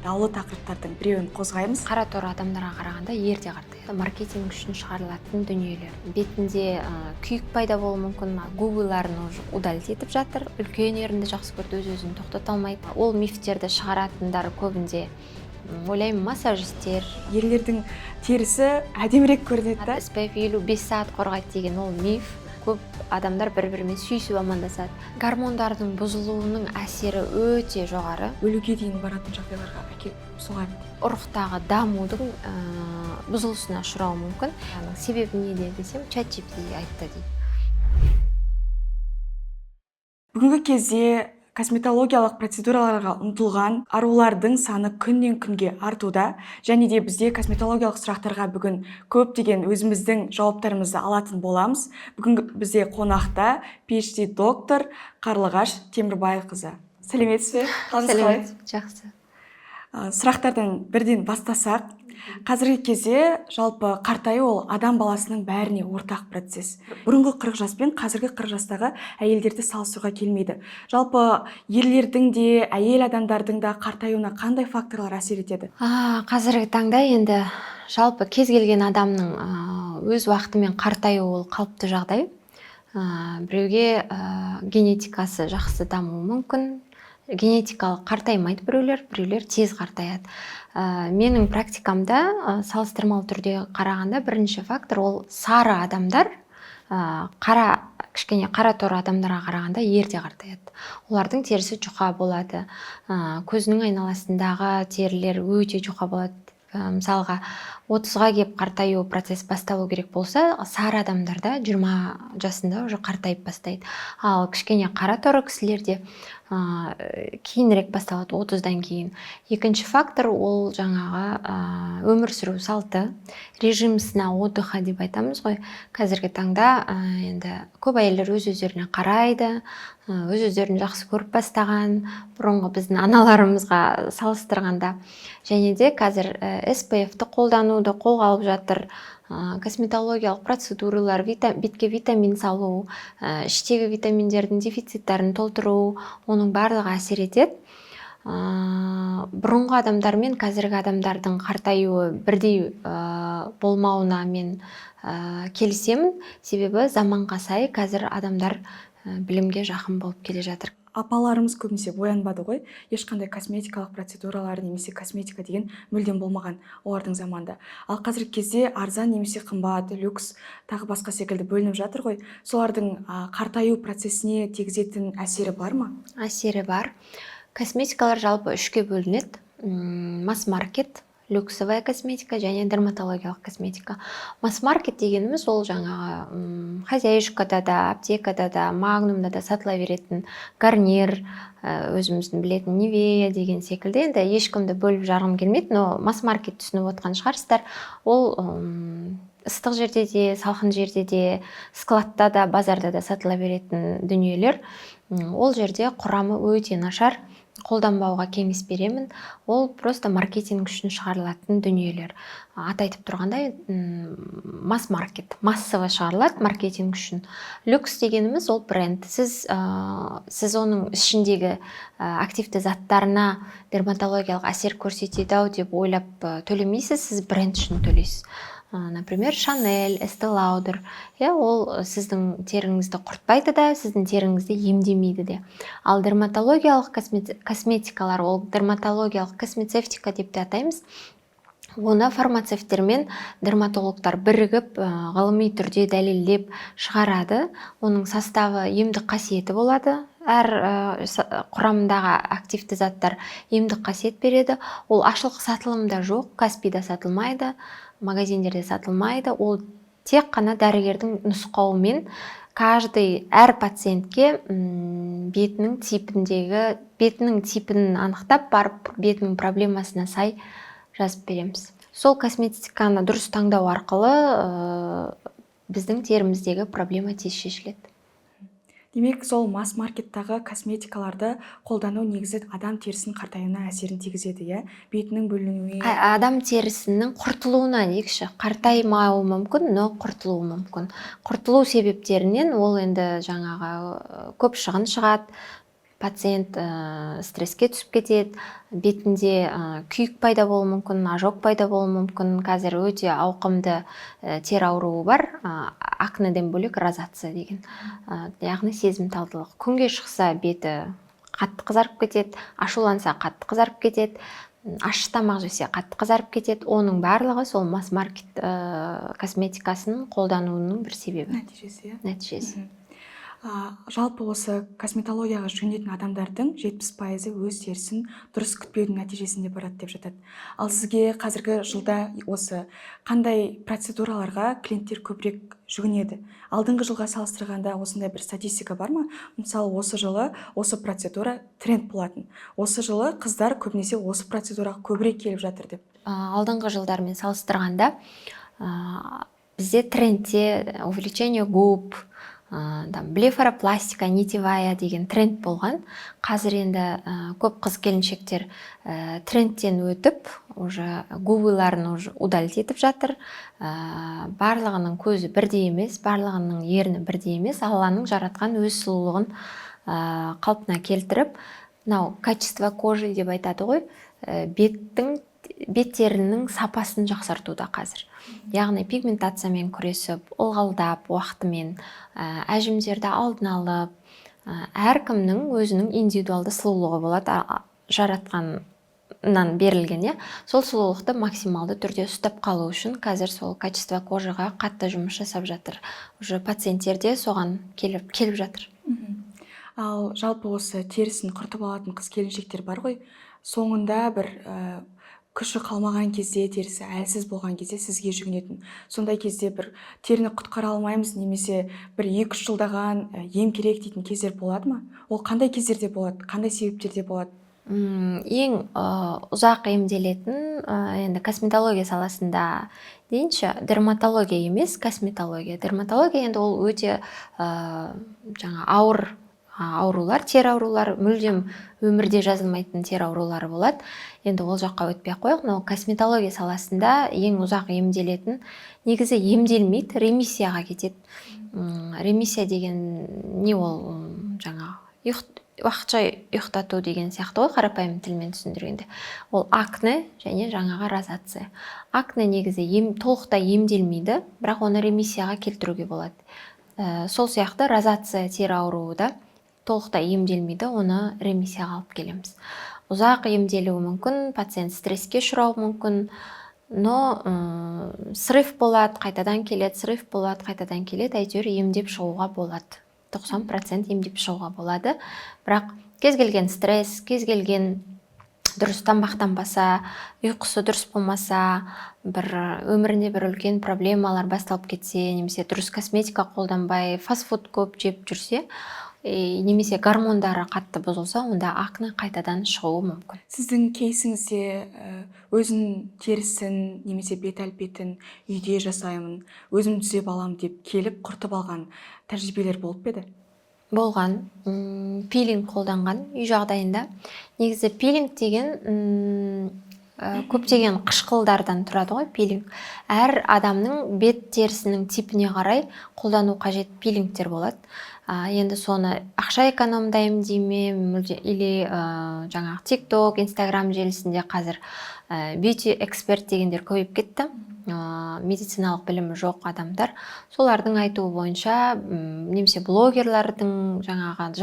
даулы тақырыптардың біреуін қозғаймыз. Қара тор адамдарға қарағанда ерте қартаяды. Маркетинг үшін шығарылатын дүниелер. Бетінде күйік пайда болуы мүмкін, губыларын удалить етіп жатыр. Үлкен ерінді жақсы көрді, өз-өзін тоқтата алмайды. Ол мифтерді шығаратындар көбінде ойлаймын массажистер. Ерлердің терісі әдемірек көрінеді да. SPF 5 сағат қорғайды деген ол миф. Көп адамдар бір-бірімен сүйісіп амандасады. Гормондардың бұзылуының әсері өте жоғары. Өлуге дейін баратын жағдайларға әкеліп соғады. Ұрықтағы дамудың бұзылысына ұшырауы мүмкін. Себебі неде десем, ChatGPT айтты дейді. Бүгінгі кезде косметологиялық процедураларға ұмтылған арулардың саны күннен күнге артуда, және де бізде косметологиялық сұрақтарға бүгін көптеген өзіміздің жауаптарымызды алатын боламыз. Бүгін бізде қонақта PhD доктор Қарлығаш Темірбайқызы. Сәлеметсіз бе? Сәлеметсіз, жақсы. Сұрақтардан бірден бастасақ, қазіргі кезде жалпы қартаю ол адам баласының бәріне ортақ процесс. Бұрынғы 40 жас пен қазіргі 40 жастағы әйелдерді салыстыруға келмейді. Жалпы ерлердің де, әйел адамдардың да қартаюына қандай факторлар әсер етеді? Қазіргі таңда енді жалпы кез келген адамның өз уақытымен қартаю ол қалыпты жағдай. Біреуге генетикасы жақсы дамуы мүмкін. Генетикалық қартаймайды біреулер тез қартаяды. Менің практикамда салыстырмалы түрде қарағанда бірінші фактор ол сары адамдар, кішкене қара тор адамдарға қарағанда ерте қартаяды. Олардың терісі жұқа болады, көзінің айналасындағы терілер өте жұқа болады. Мысалға 30-ға кеп қартаю процесс басталу керек болса, сары адамдарда 20 жасында уже қартайып бастайды. Ал кішкене қара торы кісілерде кейінірек басталады, 30-дан кейін. Екінші фактор ол жаңағы өмір сүру салты, режим сна отдыха деп айтамыз ғой. Қазіргі таңда енді көп әйелдер өз-өздеріне қарайды, өз-өздерін жақсы көріп бастаған, бұрынғы біздің аналарымызға салыстырғанда. Және де қазір SPF-ті қолдануды қолға алып жатыр. Косметологиялық процедуралар, бетке витамин салу, іштегі витаминдердің дефициттарын толтыру, оның барлығы әсер етеді. Бұрынғы адамдар мен қазіргі адамдардың қартаюы бірдей болмауына мен келісемін. Себебі заманға сай қазір адамдар білімге жақын болып келе жатыр. Апаларымыз көбінесе боянбады ғой, ешқандай косметикалық процедуралар немесе косметика деген мүлдем болмаған олардың заманда. Ал қазіргі кезде арзан немесе қымбат, люкс, тағы басқа секілді бөлініп жатыр ғой. Солардың қартаю процесіне тигізетін әсері бар ма? Әсері бар. Косметикалар жалпы үшке бөлінеді. Масс-маркет, люксовая косметика және дерматологиялық косметика. Масс-маркет дегеніміз ол жаңағы хозяюшкада да, аптекада да, магнумда да сатыла беретін гарнир, өзіміздің білетін Nivea деген секілді. Енді ешкімді бөліп жарғым келмейді, но масс-маркет түсініп отқан шығарсыздар. Ол ыстық жерде де, салқын жерде де, складта да, базарда да сатыла беретін дүниелер. Ол жерде құрамы өте нашар. Қолданбауға кеңес беремін. Ол просто маркетинг үшін шығарылатын дүниелер. Атайтып тұрғандай, масс-маркет, массовый шығарылады маркетинг үшін. Люкс дегеніміз ол бренд. Сіз оның ішіндегі активті заттарына дерматологиялық әсер көрсетеді деп ойлап төлемейсіз, сіз бренд үшін төлейсіз. Например, Chanel, Estee Lauder, ол сіздің теріңізді құртпайды да, сіздің теріңізді емдемейді де. Ал дерматологиялық косметикалар, ол дерматологиялық космецевтика деп те атаймыз. Оны фармацевттер мен дерматологтар бірігіп, ғылыми түрде дәлелдеп шығарады. Оның составы емдік қасиеті болады. Әр құрамындағы активті заттар емдік қасиет береді. Ол ашылық сатылымда жоқ, Каспида сатылмайды, магазиндерде сатылмайды. Ол тек қана дәрігердің нұсқауымен әр пациентке бетінің типін анықтап барып, бетінің проблемасына сай жазып береміз. Сол косметиканы дұрыс таңдау арқылы біздің теріміздегі проблема тез шешіледі. Демек, сол масс-маркеттағы косметикаларды қолдану негізі адам терісінің қартаюына әсерін тигізеді, бетінің бөлінуіне. Адам терісінің құртылуына дейікші, қартаймауы мүмкін, но құртылуы мүмкін. Құртылу себептерінен ол енді жаңағы көп шығын шығады, пациент стресске түсіп кетеді, бетінде күйік пайда болуы мүмкін, ожог пайда болуы мүмкін. Қазір өте ауқымды тері ауруы бар, акнеден бөлек розация деген, яғни сезімталдылық. Күнге шықса беті қатты қызарып кетеді, ашуланса қатты қызарып кетеді, аш тамақ жесе қатты қызарып кетеді. Оның барлығы сол масс-маркет косметикасының қолдануының бір себебі. Нәтижесі. Жалпы осы косметологияға жүгінетін адамдардың 70% өз терісін дұрыс күтпеудің нәтижесінде барады деп жатады. Ал сізге қазіргі жылда осы қандай процедураларға клиенттер көбірек жүгінеді? Алдыңғы жылға салыстырғанда осындай бір статистика бар ма? Мысалы, осы жылы осы процедура тренд болатын. Осы жылы қыздар көбінесе осы процедураға көбірек келіп жатыр деп. Алдыңғы жылдармен салыстырғанда бізде трендте увеличение губ, блефаропластика, нитевая деген тренд болған. Қазір енді көп қыз-келіншектер трендтен өтіп, уже губыларын удалить етіп жатыр. Барлығының көзі бірдей емес, барлығының ерні бірдей емес. Алланың жаратқан өз сұлулығын қалпына келтіріп, качество кожи деп айтады ғой, бет терінің сапасын жақсартуда қазір. Яғни пигментациямен күресіп, ылғалдап, уақытымен әжімдерді алдын алып, әркімнің өзінің индивидуалды сұлулығы болады, жаратқаннан берілген, сол сұлулықты максималды түрде ұстап қалу үшін қазір сол качество кожаға қатты жұмыс жасап жатыр. Уже пациенттер де соған келіп жатыр. Ал жалпы осы терісін құртып алатын қыз-келіншектер бар ғой, соңында бір күші қалмаған кезде, терісі әлсіз болған кезде сізге жүгінетін. Сондай кезде бір теріні құтқара алмаймыз, немесе бір 2-3 жылдаған ем керек дейтін кездер болады ма? Ол қандай кездерде болады, қандай себептерде болады? Ең ұзақ емделетін енді косметология саласында дейінші, дерматология емес, косметология. Дерматология енді ол өте ауыр аурулар, тері аурулар, мүлдем өмірде жазылмайтын тері аурулары болады. Енді ол жаққа өтпей қойық, но косметология саласында ең ұзақ емделетін, негізі емделмейді, ремиссияға кетеді. Ремиссия деген не ол, уақытша ұйықтату деген сияқты ғой, қарапайым тілмен түсіндіргенде. Ол акне және жаңағы розация. Акне негізі толықтай емделмейді, бірақ оны ремиссияға келтіруге болады. Сол сияқты розация тері ауруы да толықтай емделмейді, оны ремиссияға алып келеміз. Ұзақ емделуі мүмкін, пациент стресске ұшырауы мүмкін, но срыв болады, қайтадан келеді, срыв болады, қайтадан келеді, әйтеуір емдеп шығуға болады. 90% емдеп шығуға болады. Бірақ кез келген стресс, кез келген дұрыс тамақтанбаса, ұйқысы дұрыс болмаса, өмірінде бір үлкен проблемалар басталып кетсе, немесе дұрыс косметика қолданбай, фастфуд көп жеп жүрсе, немесе гормондары қатты бұзылса, онда акне қайтадан шығуы мүмкін. Сіздің кейсіңізде өзін терісін немесе бет әлпетін үйде жасаймын, өзім түзеп алам деп келіп құртып алған тәжірибелер болып еді? Болған, пилинг қолданған үй жағдайында. Негізі пилинг деген көптеген қышқылдардан тұрады ғой, пилинг. Әр адамның бет терісінің типіне қарай қолдану қажет пилингтер болады. Енді соны ақша экономдаймын дейме, или жаңағы TikTok, Instagram желісінде қазір beauty эксперт дегендер көбейіп кетті. Медициналық білімі жоқ адамдар. Солардың айтуы бойынша, немесе блогерлардың жаңағы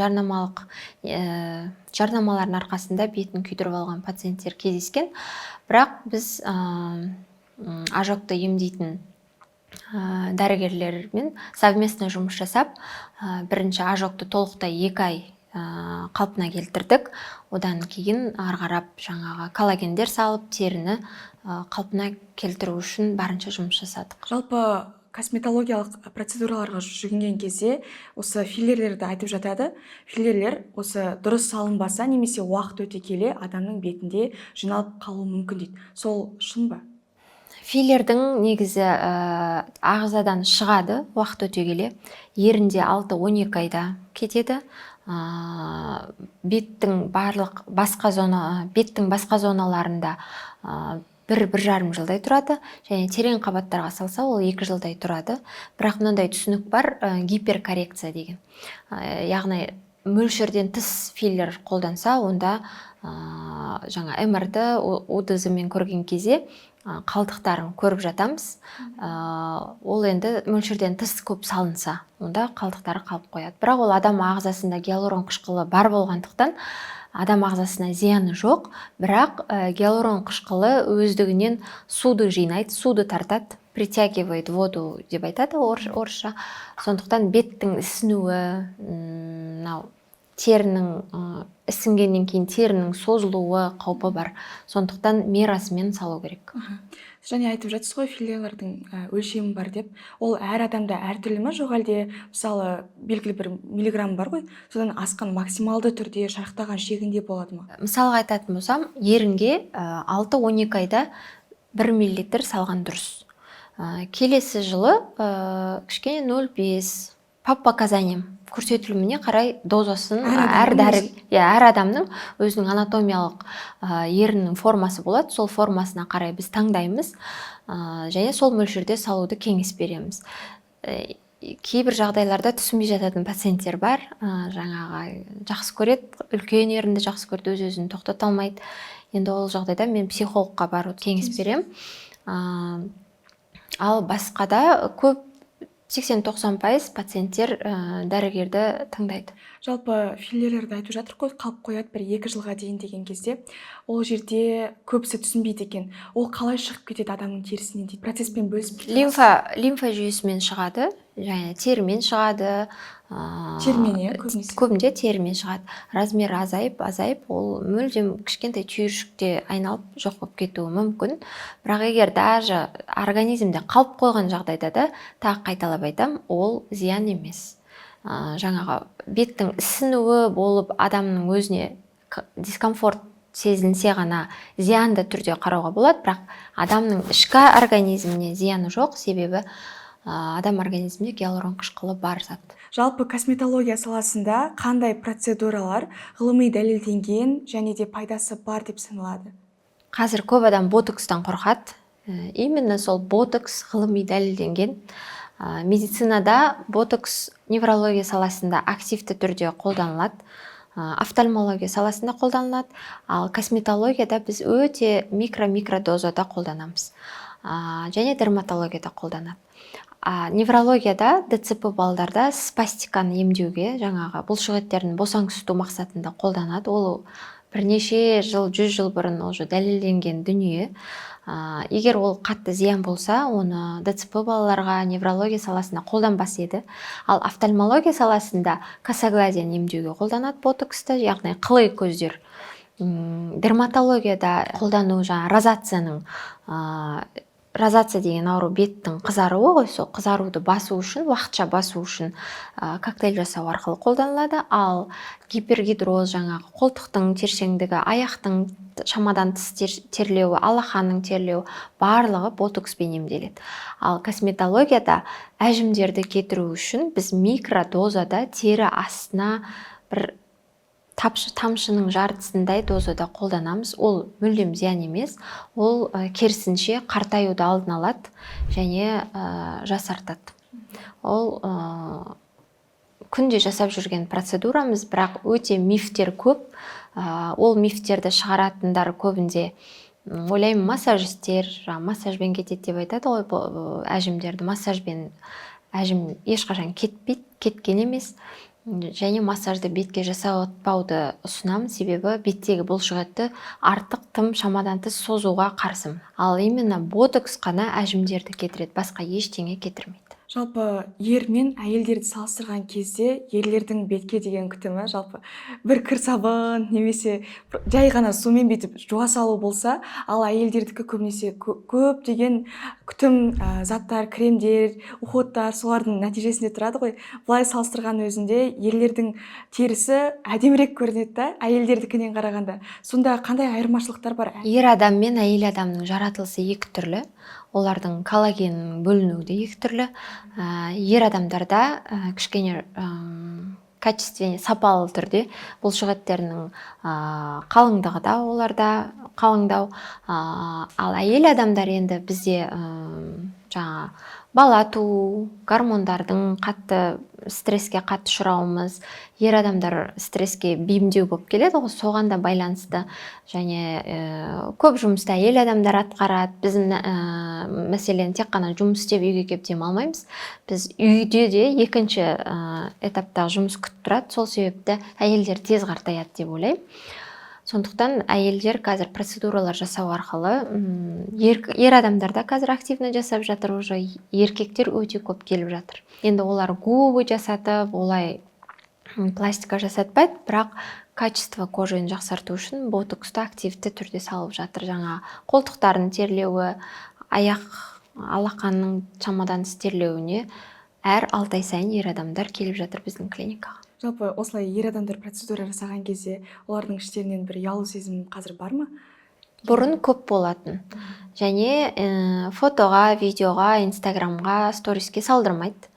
жарнамалардың арқасында бетін күйдіріп алған пациенттер кездескен. Бірақ біз ожогты емдейтін дәрігерлермен совместно жұмыс жасап, бірінші ожогты толықтай 2 ай қалпына келтірдік. Одан кейін арғарап жаңағы коллагендер салып, теріні қалпына келтіру үшін барынша жұмыс жасадық. Жалпы косметологиялық процедураларға жүгінген кезде осы филлерлерді айтып жатады. Филлерлер осы дұрыс салынбаса, немесе уақыт өте келе адамның бетінде жиналып қалуы мүмкін дейді. Сол шын ба? Филлердің негізі ағзадан шығады уақыт өте келе, ерінде 6-12 айда кетеді. Беттің басқа зоналарында 1-1,5 жылдай тұрады, және терең қабаттарға салса, ол 2 жылдай тұрады. Бірақ мынандай түсінік бар, гиперкоррекция деген. Яғни мөлшерден тыс филлер қолданса, онда жаңа МРТ, УДЗ мен көрген кезде қалдықтарын көріп жатамыз. Ол енді мөлшерден тыс көп салынса, онда қалдықтары қалып қояды. Бірақ ол адам ағзасында гиалурон қышқылы бар болғандықтан адам ағзасына зияны жоқ, бірақ гиалурон қышқылы өздігінен суды жинайды, суды тартады, притягивает воду деп айтады орысша. Сондықтан беттің ісінуі, терінің ісінгеннен кейін терінің созылуы қаупі бар. Сондықтан мерасымен салу керек. Және айтып жатсыз ғой, филлерлердің өлшемі бар деп. Ол әр адамда әртүрлі ме, жоқ әлде мысалы белгілі бір миллиграмм бар ғой, содан асқан максималды түрде шарықтаған шегінде болады ма? Мысалға айтатын болсам, ерінге 6-12 айда 1 миллилитр салған дұрыс. Келесі жылы кішкене 0,5 по показаниям көрсетіліміне қарай дозасын әр адамның өзінің анатомиялық еріннің формасы болады. Сол формасына қарай біз таңдаймыз және сол мөлшерде салуды кеңес береміз. Кейбір жағдайларда түсінбей жататын пациенттер бар. Жаңағы жақсы көреді, үлкен ерінді жақсы көрді, өз-өзін тоқтата алмайды. Енді ол жағдайда мен психологқа баруды кеңес берем. Ал басқада көп 80-90% пациенттер дәрігерді тыңдайды. Жалпы филлерлерді айтып жатыр ғой, қалып қояды 1-2 жылға дейін деген кезде, ол жерде көбісі түсінбейді екен. Ол қалай шығып кетеді адамның терісінен дейді. Процеспен бөлісіп кетеді. Лимфа жүйесімен шығады, және терімен шығады. Терімен, көбінде терімен шығады. Размері азайып, ол мүлдем кішкентай түйіршікте айналып жоқ болып кетуі мүмкін. Бірақ егер даже организмде қалып қойған жағдайда да, тағы қайталап айтам, ол зиян емес. Жаңағы беттің ісінуі болып адамның өзіне дискомфорт сезілсе ғана зиянды түрде қарауға болады, бірақ адамның ішкі организміне зияны жоқ, себебі адам организмінде гиалурон қышқылы бар зат. Жалпы косметология саласында қандай процедуралар ғылыми дәлелденген және де пайдасы бар деп саналады? Қазір көп адам ботокстан қорқады. Именно сол ботокс ғылыми дәлелденген. Медицинада ботокс неврология саласында активті түрде қолданылады. Офтальмология саласында қолданылады. Ал косметологияда біз өте микро дозада қолданамыз. Және дерматологияда қолданады. Неврологияда ДЦП балдарда спастиканы емдеуге, жаңағы бұлшық еттерін босаңсыту мақсатында қолданады. Ол бірнеше жыл, 100 жыл бұрын уже дәлелденген дүние. Егер ол қатты зиян болса, оны ДЦП балаларға неврология саласында қолданбас еді. Ал офтальмология саласында косоглазияны емдеуге қолданады ботоксты, яғни қылый көздер. Дерматологияда қолдану розацияның розация деген ауру беттің қызаруы ғой, сол қызаруды басу үшін, уақытша басу үшін коктейль жасау арқылы қолданылады. Ал гипергидроз, жаңағы қолтықтың тершеңдігі, аяқтың шамадан тыс терлеуі, алақанның терлеуі барлығы ботокспен емделеді. Ал косметологияда әжімдерді кетіру үшін біз микродозада тері астына бір тамшының жартысындай дозада қолданамыз. Ол мүлдем зиян емес. Ол керісінше қартаюды алдын алады және жасартады. Ол күнде жасап жүрген процедурамыз, бірақ өте мифтер көп. Ол мифтерді шығаратындар көбінде ойлаймын массажистер, массажбен кетеді деп айтады ғой, әжімдерді массажбен әжім ешқашан кеткен емес. Және массажды бетке жасатпауды ұсынамын, себебі беттегі бұлшық етті артық тым шамадан тыс созуға қарсым. Ал именно ботокс қана әжімдерді кетіреді, басқа ештеңе кетірмейді. Жалпы ер мен әйелдерді салыстырған кезде ерлердің бетке деген күтімі жалпы бір кір сабын немесе жай ғана сумен бүйтіп жуа салу болса, ал әйелдердікі көбінесе көп деген күтім, заттар, кремдер, уходтар, солардың нәтижесінде тұрады ғой. Бұлай салыстырған өзінде ерлердің терісі әдемірек көрінеді да, әйелдердікінен қарағанда. Сонда қандай айырмашылықтар бар? Ер адам мен әйел адамның жаратылысы екі түрлі. Олардың коллагенінің бөлінуі де екі түрлі. Ер адамдарда кішкене качественный, сапалы түрде бұлшық еттерінің қалыңдығы да оларда қалыңдау. Ал әйел адамдар енді бізде жаңа бала туу, гормондардың қатты стресске қатты ұшырауымыз, ер адамдар стресске бейімдеу болып келеді ғой, соған да байланысты. Және көп жұмысты әйел адамдар атқарады. Біз мәселен тек қана жұмыс істеп үйге келіп демалмаймыз. Біз үйде де екінші этаптағы жұмыс күтіп тұрады. Сол себепті әйелдер тез қартаяды деп ойлаймын. Сондықтан әйелдер қазір процедуралар жасау арқылы ер адамдар да қазір активно жасап жатыр, уже еркектер өте көп келіп жатыр. Енді олар губы жасатып, олай пластика жасатпайды, бірақ качество кожаны жақсарту үшін ботоксты активті түрде салып жатыр. Жаңа қолтықтарын терлеуі, аяқ алақанның шамадан стерлеуіне әр 6 ай сайын ер адамдар келіп жатыр біздің клиникаға. Жалпы осылай ер адамдар процедура жасаған кезде олардың іштерінен бір ұялу сезім қазір бар ма? Бұрын көп болатын. Және фотоға, видеоға, инстаграмға, сториске салдырмайды.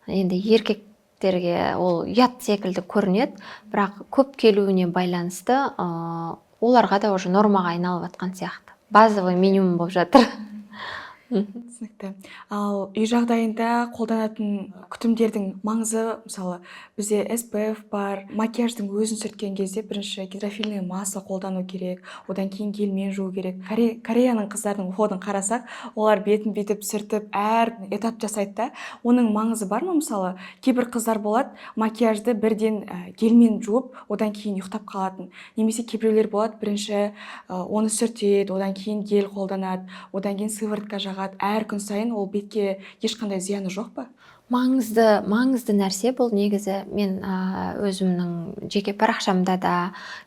Енді еркектерге ол ұят секілді көрінеді, бірақ көп келуіне байланысты оларға да уже нормаға айналып жатқан сияқты. Базовый минимум болып жатыр. Түсінікті. Ал үй жағдайында қолданатын күтімдердің маңызы, мысалы, бізде SPF бар, макияждың өзін сүрткен кезде бірінші гидрофильный масло қолдану керек, одан кейін гельмен жуу керек. Кореяның қыздардың уходын қарасақ, олар бетін бүйтіп сүртіп, әр этап жасайды да. Оның маңызы бар ма? Мысалы, кейбір қыздар болады, макияжды бірден гельмен жуып, одан кейін ұйықтап қалатын. Немесе кейбіреулер болады, бірінші оны сүртеді, одан кейін гель қолданады, одан кейін сыворотка жағады. Әр күн сайын ол бетке ешқандай зияны жоқ па? Маңызды нәрсе бұл негізі. Мен өзімнің жеке парақшамда да,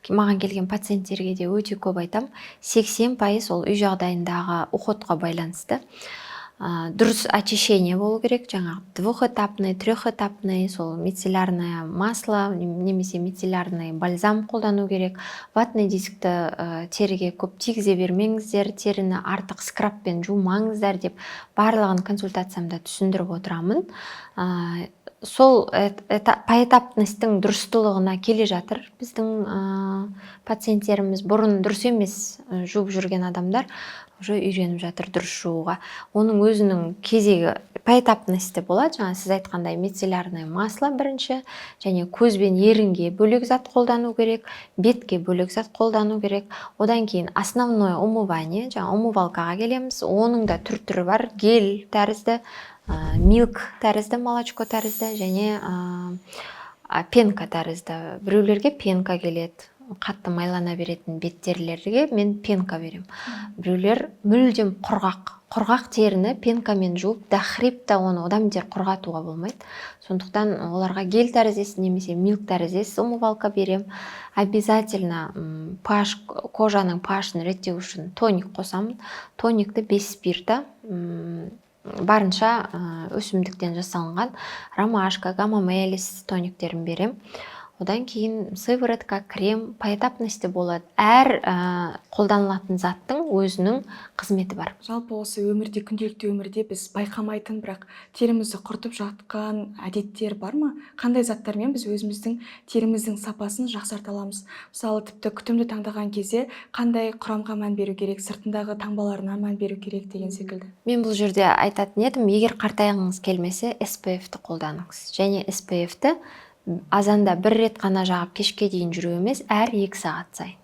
маған келген пациенттерге де өте көп айтам. 80% ол үй жағдайындағы уходқа байланысты. Дұрыс очищение болу керек, жаңағы двухэтапный, трехэтапный, сол мицеллярное масло немесе мицеллярный бальзам қолдану керек. Ватный дискті теріге көп тигізе бермеңіздер, теріні артық скрабпен жумаңыздар деп барлығын консультациямда түсіндіріп отырамын. Сол поэтапностьтың дұрыстылығына келе жатыр біздің пациенттеріміз. Бұрын дұрыс емес жуып жүрген адамдар уже үйреніп жатыр дұрыс жууға. Оның өзінің кезегі поэтапностьті болады. Жаңа сіз айтқандай мицеллярное масло бірінші, және көзбен ерінге бөлек зат қолдану керек, бетке бөлек зат қолдану керек. Одан кейін основное умывание, жаңа умывалкаға келеміз. Оның да түр-түрі бар, гель тәрізді, милк тәрізді, молочко тәрізді, және пенка тәрізді. Біреулерге пенка келеді. Қатты майлана беретін беттерілерге мен пенка берем. Біреулер мүлдем құрғақ теріні пенкамен жуып, дәхрипта оны одан бетер құрғатуға болмайды. Сондықтан оларға гель тәріздесі немесе милк тәріздесі умывалка берем. Обязательно кожаның pH-ын реттеу үшін тоник қосамын. Тоникті 5 спирта, барынша өсімдіктен жасалынған ромашка, гамамелис тониктерін берем. Одан кейін сыворотка, крем, поэтапностьті болады. Әр қолданылатын заттың өзінің қызметі бар. Жалпы осы өмірде, күнделікті өмірде біз байқамайтын, бірақ терімізді құртып жатқан әдеттер бар ма? Қандай заттармен біз өзіміздің теріміздің сапасын жақсарта аламыз? Мысалы, тіпті күтімді таңдаған кезде қандай құрамға мән беру керек, сыртындағы таңбаларына мән беру керек деген секілді. Мен бұл жерде айтатын едім, егер қартайғыңыз келмесе, SPF-ті қолданыңыз. Және SPF-ті азанда бір рет қана жағып кешке дейін жүру емес, әр 2 сағат сайын.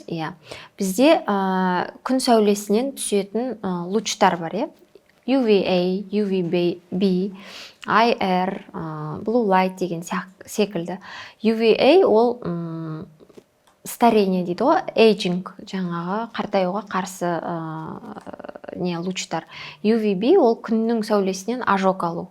Иә. Бізде күн сәулесінен түсетін лучтар бар, UVA, UVB, IR, Blue Light деген секілді. UVA ол старение дейді ғой, aging, жаңағы қартаюға қарсы лучтар. UVB ол күннің сәулесінен ожог алу.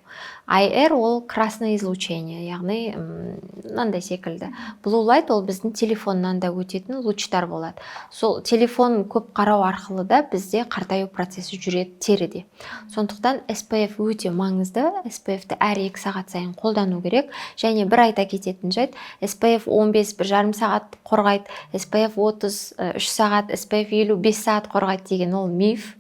IR ол красное излучение, яғни мынандай секілді. Blue Light ол біздің телефоннан да өтетін лучтар болады. Сол телефон көп қарау арқылы да бізде қартаю процесі жүреді теріде. Сондықтан SPF өте маңызды. SPF-ті әр 2 сағат сайын қолдану керек. Және бір айта кететін жайт, SPF 15 1,5 сағат қорғайды, SPF 30 3 сағат, SPF 50 5 сағат қорғайды деген ол миф.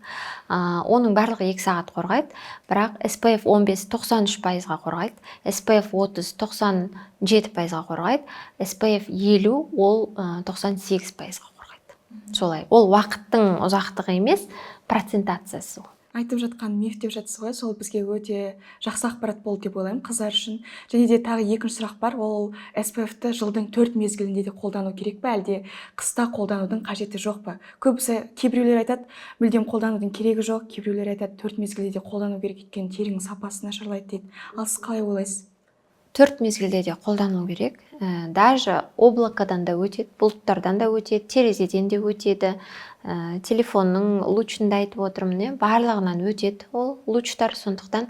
Оның барлығы 2 сағат қорғайды, бірақ SPF 15 93%-ға қорғайды, SPF 30 97%-ға қорғайды, SPF 50 ол 98%-ға қорғайды. Солай. Ол уақыттың ұзақтығы емес, процентациясы. Айтып жатқан миф деп жатсыз ғой, сол бізге өте жақсы ақпарат болды деп ойлаймын қыздар үшін. Және де тағы екінші сұрақ бар, ол SPF-ті жылдың 4 мезгілінде де қолдану керек пе, әлде қыста қолданудың қажеті жоқ па? Көбісі кейбіреулер айтады, мүлдем қолданудың керегі жоқ, кейбіреулер айтады, 4 мезгілде де қолдану керек, өйткені терінің сапасы нашарлайды дейді. Ал сіз қалай ойлайсыз? 4 мезгілде де қолдану керек. Даже облакадан да өтеді, бұлттардан да өтеді, терезеден де өтеді. Телефонның лучында айтып отырмын, барлығынан өтеді ол лучтар, сондықтан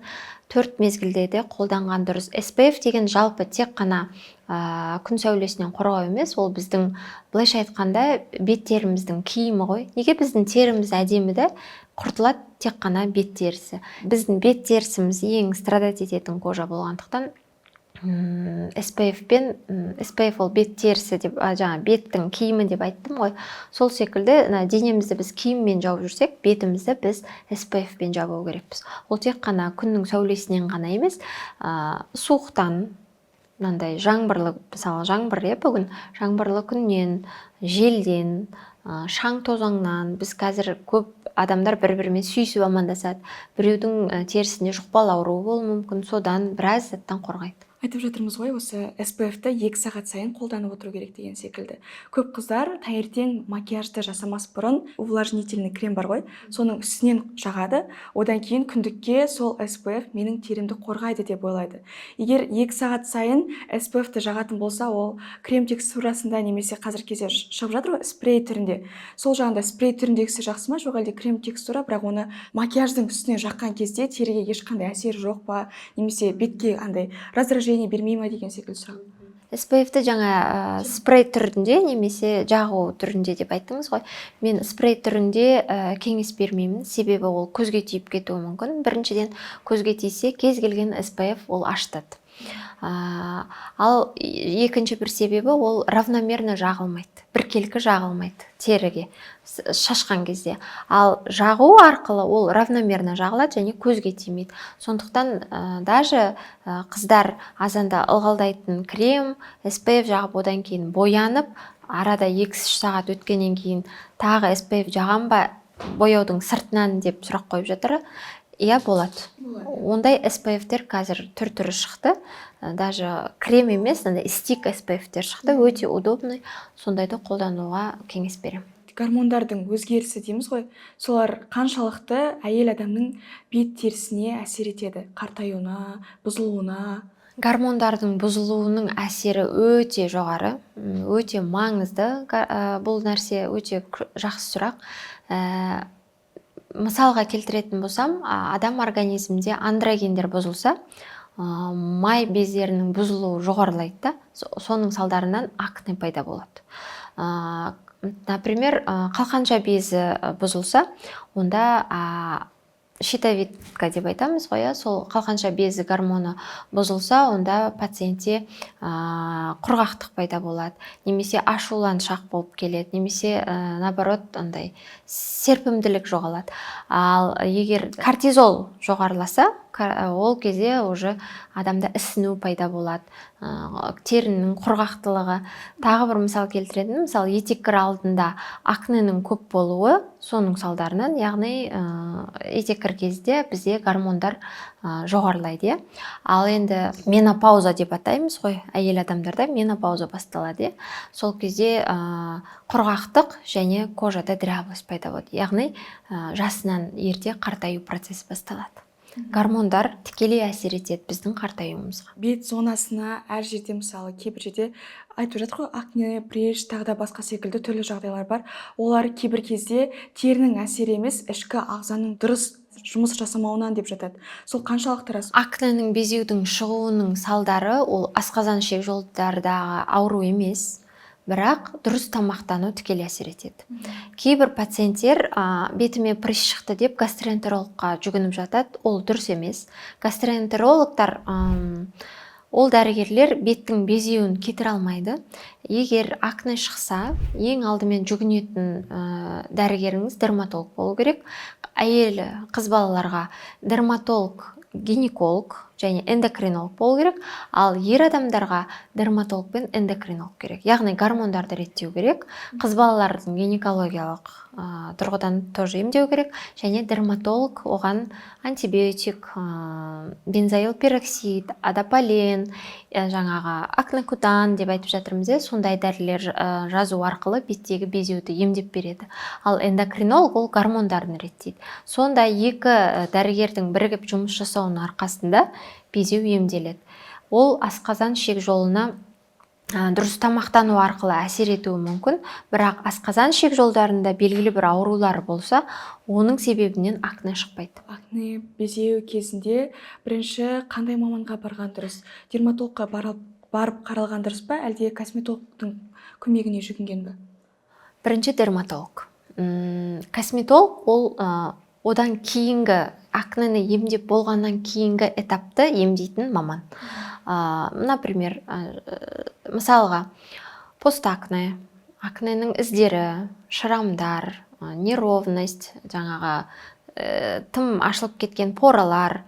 4 мезгілде де қолданған дұрыс. SPF деген жалпы тек қана күн сәулесінен қорғау емес, ол біздің былайша айтқанда бет теріміздің киімі ғой. Неге біздің теріміз әдемі да құртылады тек қана бет терісі. Біздің бет терісіміз ең страдать ететін кожа болғандықтан SPF ол бет терісі деп, жаңа беттің киімі деп айттым ғой. Сол секілді денемізді біз киіммен жауып жүрсек, бетімізді біз SPF-пен жабу керекпіз. Ол тек қана күннің сәулесінен ғана емес, суықтан, мынандай жаңбырлы, мысалы жаңбыр бүгін жаңбырлы күннен, желден, шаң тозаңнан, біз қазір көп адамдар бір-бірімен сүйісіп амандасады. Біреудің терісінде жұқпалы ауруы болуы мүмкін, содан біраз заттан қорғайды. Айтып жатырмыз ғой, осы SPF-ті 2 сағат сайын қолданып отыру керек деген секілді. Көп қыздар таңертең макияжды жасамас бұрын увлажнительный крем бар ғой, соның үстінен жағады, одан кейін күндікке сол SPF менің теримді қорғайды деп ойлайды. Егер 2 сағат сайын SPF-ті жағатын болса, ол крем текстурасында немесе қазір кезде шығып жатыр ғой, спрей түрінде. Сол жағында спрей түріндегісі жақсы ма, жоқ әлде крем текстура, бірақ оны макияждың үстіне жаққан кезде теріге ешқандай әсері жоқ па, немесе бетке андай раздражение бермей ма деген секілді сұрақ. SPF-ті жаңа спрей түрінде немесе жағу түрінде деп айттыңыз ғой. Мен спрей түрінде кеңес бермеймін, себебі ол көзге тиіп кетуі мүмкін. Біріншіден, көзге тисе кез келген SPF ол ашытады. Ал екінші бір себебі ол равномерно жағылмайды, біркелкі жағылмайды теріге шашқан кезде. Ал жағу арқылы ол равномерно жағылады және көзге тимейді. Сондықтан даже қыздар азанда ылғалдайтын крем, SPF жағып одан кейін боянып, арада 2-3 сағат өткеннен кейін тағы SPF жаған ба бояудың сыртынан деп сұрақ қойып жатыр. Иә, болады. Ондай SPF-тер қазір түр-түрі шықты. Даже крем емес, стик SPF-тер шықты. Өте удобный. Сондайды қолдануға кеңес беремін. Гормондардың өзгерісі дейміз ғой, солар қаншалықты әйел адамның бет терісіне әсер етеді? Қартаюына, бұзылуына? Гормондардың бұзылуының әсері өте жоғары, өте маңызды. Бұл нәрсе өте жақсы сұрақ. Мысалға келтіретін болсам, адам организмде андрогендер бұзылса, май бездерінің бұзылуы жоғарылайды да, соның салдарынан акне пайда болады. Например, қалқанша безі бұзылса, онда щитовидка деп айтамыз ғой, сол қалқанша безі гормоны бұзылса, онда пациентте құрғақтық пайда болады, немесе ашуланшақ болып келеді, немесе наоборот андай серпімділік жоғалады. Ал егер кортизол жоғарыласа, ол кезде уже адамда ісіну пайда болады, терінің құрғақтылығы. Тағы бір мысал келтіретін, мысалы етеккір алдында акненің көп болуы соның салдарынан, яғни етеккір кезде бізде гормондар жоғарылайды. Ал енді менопауза деп атаймыз ғой, әйел адамдарда менопауза басталады. Сол кезде құрғақтық және кожада дряблость пайда болады, яғни жасынан ерте қартаю процесі басталады. Гормондар тікелей әсер етеді біздің қартаюымызға. Бет зонасына әр жерде, мысалы кейбір жерде айтып жатыр ғой, акне, прыщ, тағы да басқа секілді түрлі жағдайлар бар. Олар кейбір кезде терінің әсері емес, ішкі ағзаның дұрыс жұмыс жасамауынан деп жатады. Сол қаншалықты рас? Акненің безеудің шығуының салдары ол асқазан ішек жолдардағы ауру емес, бірақ дұрыс тамақтану тікелей әсер етеді. Кейбір пациенттер бетіме прыщ шықты деп гастроэнтерологқа жүгініп жатады, ол дұрыс емес. Гастроэнтерологтар ол дәрігерлер беттің безеуін кетіре алмайды. Егер акне шықса, ең алдымен жүгінетін дәрігеріңіз дерматолог болу керек. Әйел қыз балаларға дерматолог, гинеколог және эндокринолог болу керек, ал ер адамдарға дерматолог пен эндокринолог керек. Яғни гормондарды реттеу керек, қыз балалардың гинекологиялық тұрғыдан тоже емдеу керек, және дерматолог оған антибиотик, бензоил пероксид, адапален, жаңағы акнокутан деп айтып жатырмыз, сондай дәрілер жазу арқылы беттегі безеуді емдеп береді. Ал эндокринолог ол гормондарын реттейді. Сонда екі дәрігердің бірігіп жұмыс жасауының арқасында безеу емделеді. Ол асқазан ішек жолына дұрыс тамақтану арқылы әсер етуі мүмкін, бірақ асқазан ішек жолдарында белгілі бір аурулар болса, оның себебінен акне шықпайды. Акне безеу кезінде бірінші қандай маманға барған дұрыс? Дерматологқа барып қаралған дұрыс па, әлде косметологтың көмегіне жүгінген бе? Бірінші дерматолог. Косметолог ол одан кейінгі акнені емдеп болғаннан кейінгі этапты емдейтін маман. Например, мысалға, постакне, акненің іздері, шрамдар, неровность, жаңағы тым ашылып кеткен поралар,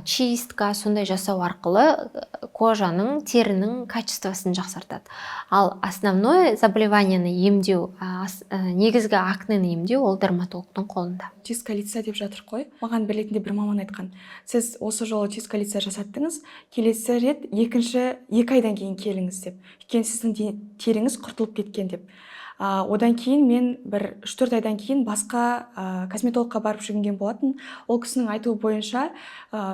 чистка, сондай жасау арқылы кожаның, терінің качествосын жақсартады. Ал основное заболеваниені емдеу, негізгі акнені емдеу ол дерматологтың қолында. Чистка лица деп жатыр қой. Маған бір ретінде бір маман айтқан. Сіз осы жолы чистка лица жасаттыңыз, келесі рет 2 айдан кейін келіңіз деп. Өйткені сіздің теріңіз құртылып кеткен деп. Одан кейін мен бір 3-4 айдан кейін басқа косметологқа барып жүгінген болатын. Ол кісінің айтуы бойынша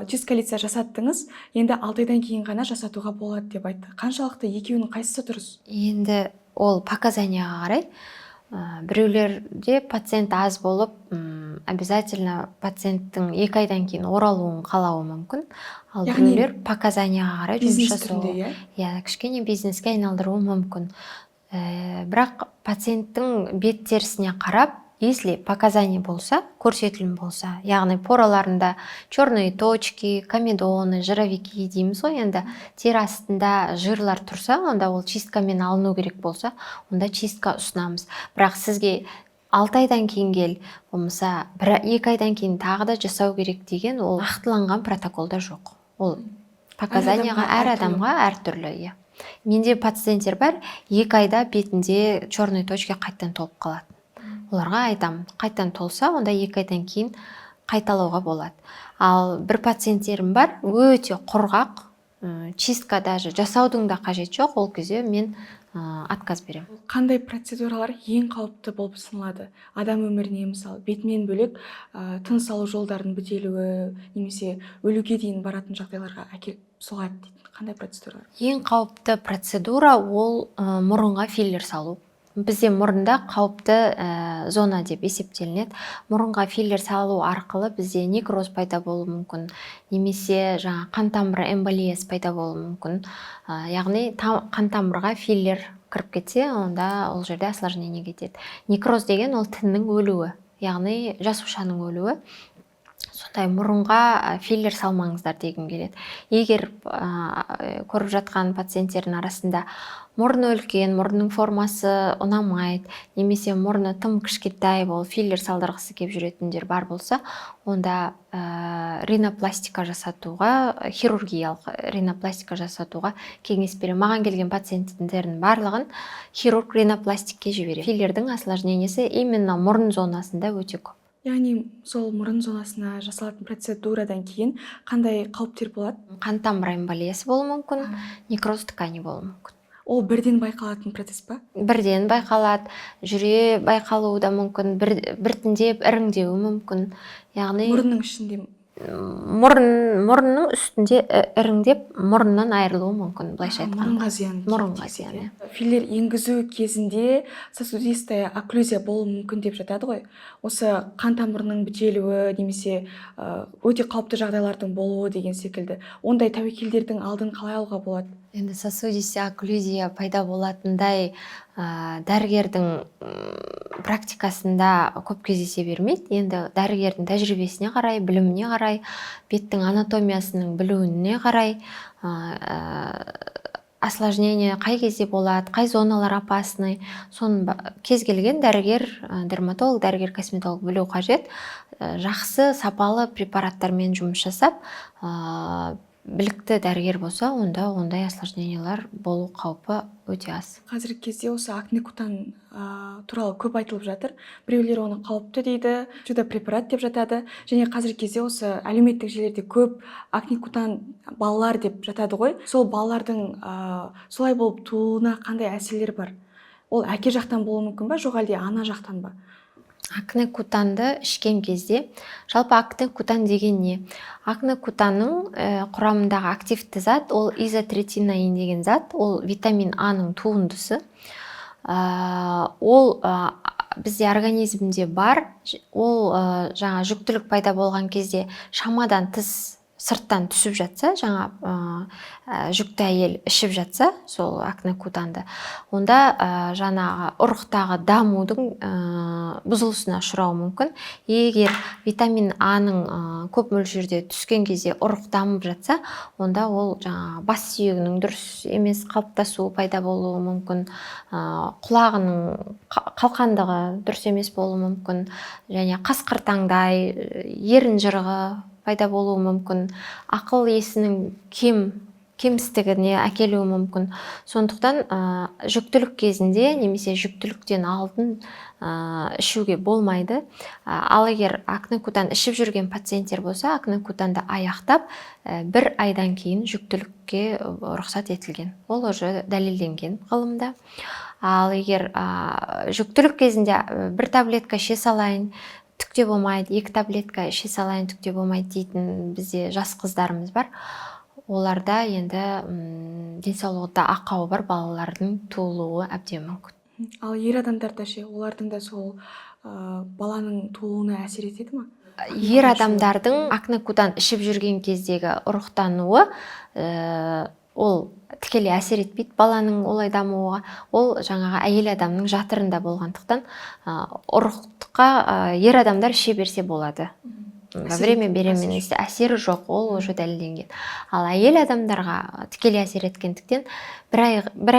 чистка лица жасаттыңыз, енді 6 айдан кейін ғана жасатуға болады деп айтты. Қаншалықты екеуінің қайсысы дұрыс? Енді ол показанияға қарай. Біреулерде пациент аз болып, обязательно пациенттің 2 айдан кейін оралуын қалауы мүмкін. Ал біреулер показанияға қарай жұмыс жасауы, кішкене бизнеске айналдыруы мүмкін. Бірақ пациенттің бет терісіне қарап, если показания болса, көрсетілім болса, яғни пораларында черные точки, комедоны, жировики дейміз ғой, енді тері астында жирлар тұрса, онда ол чисткамен алыну керек болса, онда чистка ұсынамыз. Бірақ сізге 6 айдан кейін кел, болмаса 2 айдан кейін тағы да жасау керек деген ол нақтыланған протоколда жоқ. Ол показанияға әр адамға әртүрлі. Менде пациенттер бар, 2 айда бетінде черный точка қайттан толып қалады. Оларға айтам, қайттан толса, онда 2 айдан кейін қайталауға болады. Ал бір пациенттерім бар, өте құрғақ, чистка даже жасаудың да қажет жоқ, ол кезде мен отказ берем. Қандай процедуралар ең қауіпті болып саналады? Адам өміріне, мысалы, бетінен бөлек тыныс алу жолдарының бітелуі, немесе өлуге дейін баратын жағдайларға әкеліп соғады дейді. Қандай процедуралар? Ең қауіпті процедура ол мұрынға филлер салу. Бізде мұрында қауіпті зона деп есептелінеді. Мұрынға филлер салу арқылы бізде некроз пайда болуы мүмкін, немесе қан тамыры эмболиясы пайда болуы мүмкін. Яғни қан тамырға филлер кіріп кетсе, онда ол жерде осложнение кетеді. Некроз деген ол тіннің өлуі, яғни жасушаның өлуі. Сондай мұрынға филлер салмаңыздар дегім келеді. Егер көріп жатқан пациенттердің арасында мұрны үлкен, мұрнның формасы ұнамайды, немесе мұрны тым кішкентай болып филлер салдырғысы келіп жүретіндер бар болса, онда ринопластика жасатуға, хирургиялық ринопластика жасатуға кеңес беремін. Маған келген пациенттердің барлығын хирург ринопластикке жібереді. Филлердің осложнениесі именно мұрын зонасында өте көп. Яғни сол мұрын зонасына жасалатын процедурадан кейін қандай қауіптер болады? Қан тамыры эмболиясы болуы мүмкін, некроз ткани болуы мүмкін. Ол бірден байқалатын процесс па? Бірден байқалады, жүре байқалуы да мүмкін, біртіндеп іріңдеуі мүмкін. Яғни мұрынның ішінде мұрынның үстінде іріңдеп, мұрыннан айырылуы мүмкін, былайша айтқанда. Мұрынға зиян. Филлер енгізу кезінде сосудистая окклюзия болуы мүмкін деп жатады ғой. Осы қан тамырының бітелуі немесе өте қауіпті жағдайлардың болуы деген секілді. Ондай тәуекелдердің алдын қалай алуға болады? Енді сосудистая окклюзия пайда болатындай дәрігердің практикасында көп кездесе бермейді. Енді дәрігердің тәжірибесіне қарай, біліміне қарай, беттің анатомиясының білуіне қарай, осложнение қай кезде болады, қай зоналар опасны, соны кез келген дәрігер, дерматолог, дәрігер, косметолог білу қажет. Жақсы сапалы препараттармен жұмыс жасап, білікті дәрігер болса, онда ондай осложнениялар болу қаупі өте аз. Қазіргі кезде осы акне кутан туралы көп айтылып жатыр. Біреулер оны қауіпті дейді, чудо препарат деп жатады. Және қазіргі кезде осы әлеуметтік желілерде көп акне кутан балалар деп жатады ғой. Сол балалардың солай болып тууына қандай әсерлер бар? Ол әке жақтан болуы мүмкін ба, жоқ әлде ана жақтан ба? Акне кутанды ішкен кезде, жалпы акне кутан деген не? Акне кутанның құрамындағы активті зат, ол изотретинаин деген зат, ол витамин А-ның туындысы. Ол бізде организмде бар, ол жаңа жүктілік пайда болған кезде шамадан тыс сырттан түсіп жатса, жаңа жүкті әйел ішіп жатса, сол акне кутанды, онда жаңағы ұрықтағы дамудың бұзылысына ұшырауы мүмкін. Егер витамин А-ның көп мөлшерде түскен кезде ұрық дамып жатса, онда ол жаңа бас сүйегінің дұрыс емес қалыптасуы пайда болуы мүмкін, құлағының қалқандығы дұрыс емес болуы мүмкін, және қасқыр таңдай, ерін жырғы пайда болуы мүмкін, ақыл есінің кемістігіне әкелуі мүмкін. Сондықтан жүктілік кезінде немесе жүктіліктен алдын ішуге болмайды. Ал егер акне кутан ішіп жүрген пациенттер болса, акне кутанды аяқтап 1 айдан кейін жүктілікке рұқсат етілген. Ол уже дәлелденген ғылымда. Ал егер жүктілік кезінде 1 таблетка іше салайын, түкте болмайды, 2 таблетка іше салайын, түкте болмайды дейтін бізде жас қыздарымыз бар. Оларда енді денсаулығында ақауы бар балалардың туылуы әбден мүмкін. Ал ер адамдарда ше, олардың да сол баланың тууына әсер етеді ме? Ер адамдардың акне кутан ішіп жүрген кездегі ұрықтануы ол тікелей әсер етпейді баланың олай дамуға. Ол жаңағы әйел адамның жатырында болғандықтан ұрыққа ер адамдар іше берсе болады. Время беременности әсері жоқ, ол уже дәлелденген. Ал әйел адамдарға тікелей әсер еткендіктен бір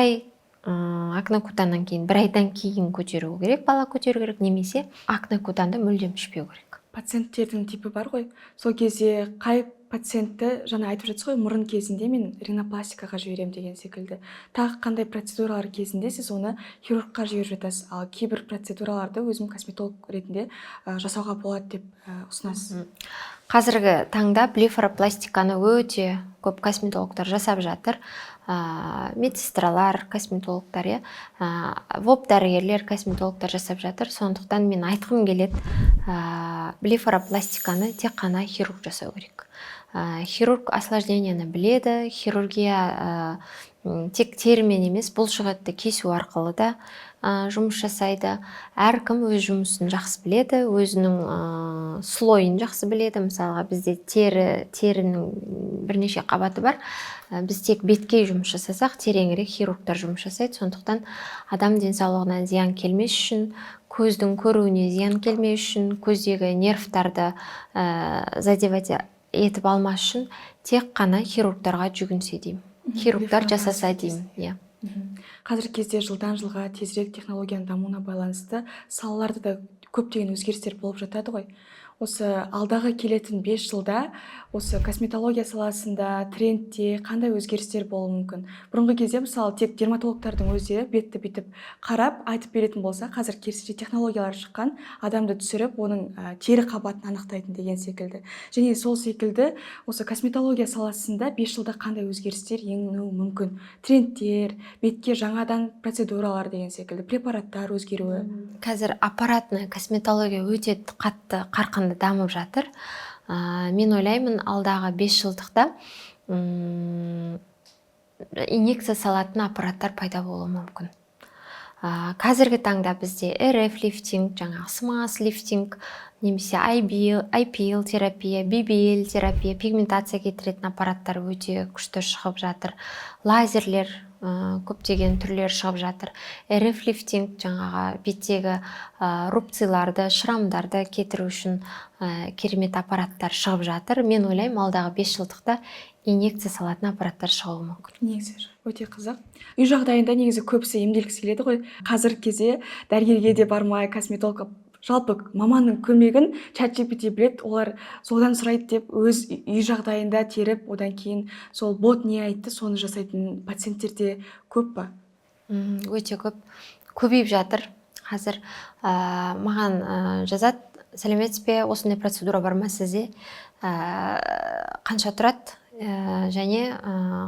ай акне кутаннан кейін, 1 айдан кейін көтеру керек, бала көтеру керек, немесе акне кутанды мүлдем ішпеу керек. Пациенттердің типі бар ғой. Сол кезде қай пациентті жаңа айтып жатсыз ғой, мұрын кезінде мен ринопластикаға жіберем деген секілді. Тағы қандай процедуралар кезінде сіз оны хирургқа жіберіп жатасыз, ал кейбір процедураларды өзім косметолог ретінде жасауға болады деп ұсынасыз. Қазіргі таңда блефаропластиканы өте көп косметологтар жасап жатыр. Медсестралар, косметологтар, воп дәрігерлер, косметологтар жасап жатыр. Сондықтан мен айтқым келеді, блефаропластиканы тек қана хирург жасау керек. Хирург осложненияны біледі, хирургия тек терімен емес, бұлшықетті кесу арқылы да жұмыс жасайды. Әркім өз жұмысын жақсы біледі, өзінің слойын жақсы біледі. Мысалға бізде терінің бірнеше қабаты бар. Біз тек бетке жұмыс жасасақ, тереңірек хирургтар жұмыс жасайды. Сондықтан адам денсаулығына зиян келмес үшін, көздің көруіне зиян келмес үшін, көздегі нервтарды задевать етіп алмас үшін тек қана хирургтарға жүгінсе деймін. Хирургтар жасаса деймін. Қазіргі кезде жылдан жылға тезірек технологияның дамуына байланысты салаларда да көптеген өзгерістер болып жатады ғой. Осы алдағы келетін 5 жылда осы косметология саласында трендте қандай өзгерістер болуы мүмкін? Бұрынғы кезде мысалы тек дерматологтардың өздері бетті бүйтіп қарап айтып беретін болса, қазір керісінше технологиялар шыққан, адамды түсіріп, оның тері қабатын анықтайтын деген секілді. Және сол секілді осы косметология саласында 5 жылда қандай өзгерістер енуі мүмкін? Трендтер, бетке жаңадан процедуралар деген секілді, препараттар өзгеруі. Қазір аппаратный косметология өте қатты қарқынды дамып жатыр. Мен ойлаймын, алдағы 5 жылдықта инъекция салатын аппараттар пайда болуы мүмкін. Қазіргі таңда бізде РФ лифтинг, жаңағы смаз лифтинг, немесе IPL терапия, BBL терапия, пигментация кетіретін аппараттар өте күшті шығып жатыр. Лазерлер көптеген түрлер шығып жатыр. РФ лифтинг жаңағы беттегі рубцияларды, шрамдарды кетіру үшін керемет аппараттар шығып жатыр. Мен ойлаймын, алдағы 5 жылдықта инъекция салатын аппараттар шығуы мүмкін. Негізі өте қызық. Үй жағдайында негізі көбісі емделгісі келеді ғой. Қазіргі кезде дәрігерге де бармай, косметологқа жалпы маманның көмегін ChatGPT білет, олар содан сұрайды деп өз үй жағдайында теріп, одан кейін сол бот не айтты, соны жасайтын пациенттер де көп па? Өте көбейіп жатыр қазір. Маған жазады, сәлеметсіз бе, осындай процедура бар ма сізде, қанша тұрады, және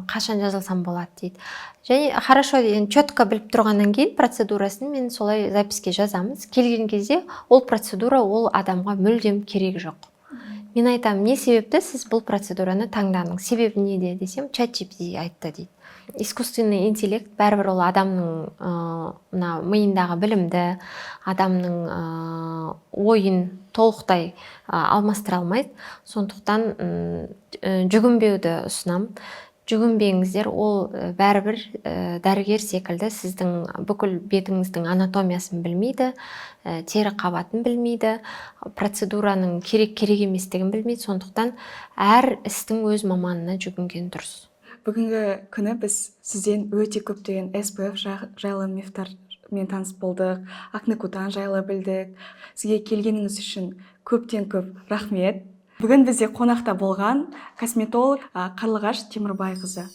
қашан жазылсам болады дейді. Және хорошо, четко біліп тұрғаннан кейін процедурасын мен солай записке жазамыз. Келген кезде ол процедура ол адамға мүлдем керегі жоқ. Мен айтамын, не себепті сіз бұл процедураны таңдадыңыз, себебі неде десем, ChatGPT айтты дейді. Искусственный интеллект бәрібір ол адамның миындағы білімді, адамның ойын толықтай алмастыра алмайды. Сондықтан жүгінбеуді ұсынамын. Жүгінбеңіздер, ол бәрібір дәрігер секілді сіздің бүкіл бетіңіздің анатомиясын білмейді, тері қабатын білмейді, процедураның керек еместігін білмейді. Сондықтан әр істің өз маманына жүгінген дұрыс. Бүгінгі күні біз сізден өте көптеген SPF жайлы мифтармен таныс болдық, акне-кутан жайлы білдік. Сізге келгеніңіз үшін көптен көп рахмет. Бүгін бізде қонақта болған косметолог Қарлығаш Темірбайқызы.